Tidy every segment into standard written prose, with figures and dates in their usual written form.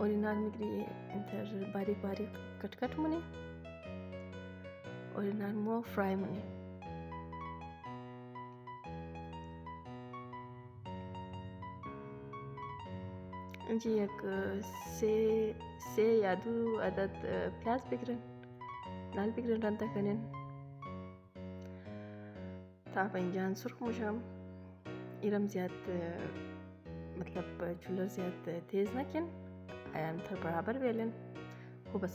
और इनार मिगरी इंतर बारीक बारीक कट कट मुने और इनार मो फ्राई मुने जी एक से या दो अदद प्याज बिगरन नाल बिगरन रंता कनेन ताप इंजान सुर्ख मुशाम इरम ज़्याद मतलब चूल्हा ज़्याद तेज़ ना किन आयाम थर बराबर वेलन हो बस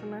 शुना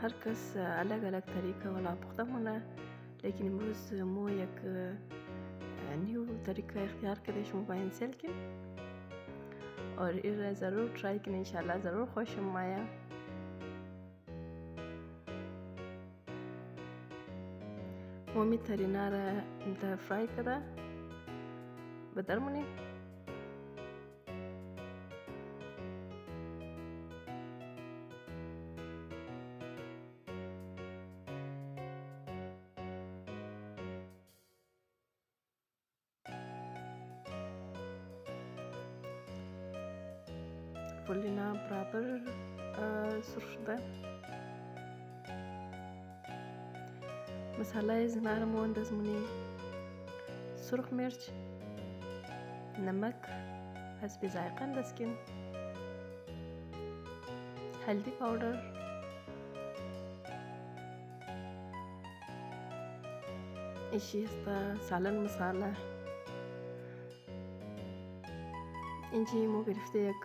हर कस अलग अलग तरीका वाला पुख्ता होना लेकिन इमरोज़ मो एक न्यू तरीका इख्तियार करे शुम बाइन सेल के और इर ज़रूर ट्राई करें इंशाल्लाह ज़रूर खुश माया मोमी थरीनारा इंत फ्राई करा बदर मुने फुलिना बराबर सुर्ख शुदा मसाला ज़नार मोंदज़ मुने सुर्ख मिर्च नमक हस्ब ज़ायक़ा लस्किन हल्दी पाउडर इशी हस्ता सालन मसाला इंची मो गरफ्ते एक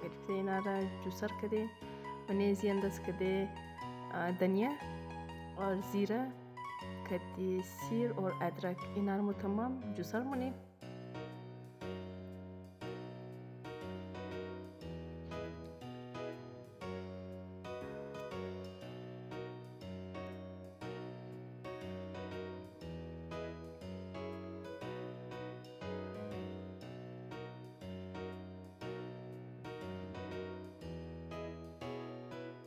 गरफ्ते नारा जूसर कदे मनेज़ी अंदज़ कदे धनिया और ज़ीरा कदे सीर और अदरक इनार मो तमाम जूसर मुने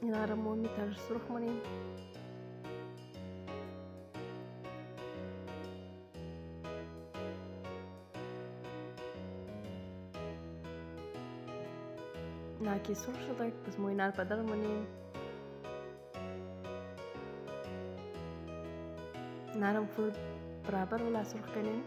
इनार मो मितर सुर्ख मुने नाकी सुर्ख शुदा बस मो इनार पदर मुने नारम फुल बराबर वाला सुर्ख करें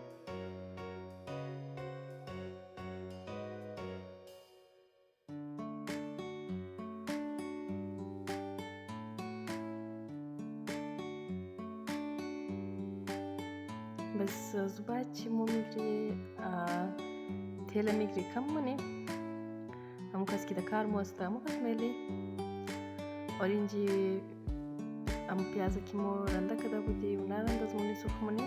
बस ज़ुबाच मो मिगरी थेला मिगरी कम मुने हम कस की दकार मोस्ता हम कस मेले और इंजी हम प्याज की मो रंदा कदा बुदी उना रंदा मुने सुर्ख मुने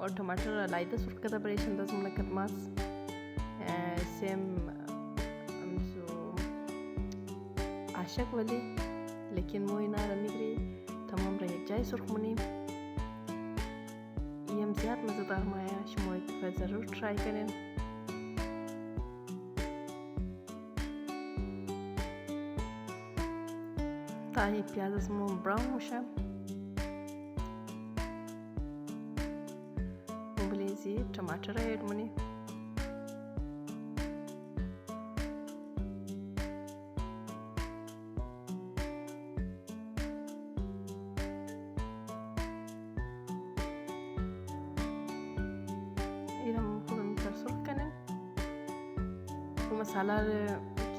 और टमाटर लाइदा सुर्ख कदा बरेशन दस मुने कदमास सेम हमसो आशक वाली लेकिन मो इनार मिगरी तमाम रह जाए सुर्ख मुने ये हम ज़्यादा मज़ेदार माया शुमा एक दफ़ा ज़रूर ट्राई करें ताही प्याज मो ब्राउन मुशा मुबलेज़ी टमाटर ऐड मुने इरम खूब मितर सुर्ख करें वो मसाला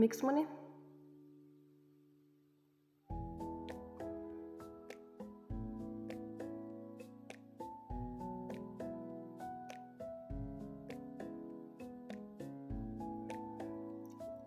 मिक्स मने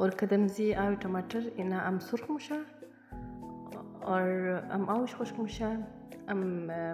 और कदमजी आवे टमाटर इना हम सुर्ख मुशा और हम आउश खुश्क मुशा हम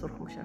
सुर्ख मुशा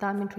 10 मिनट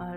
और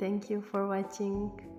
Thank you for watching.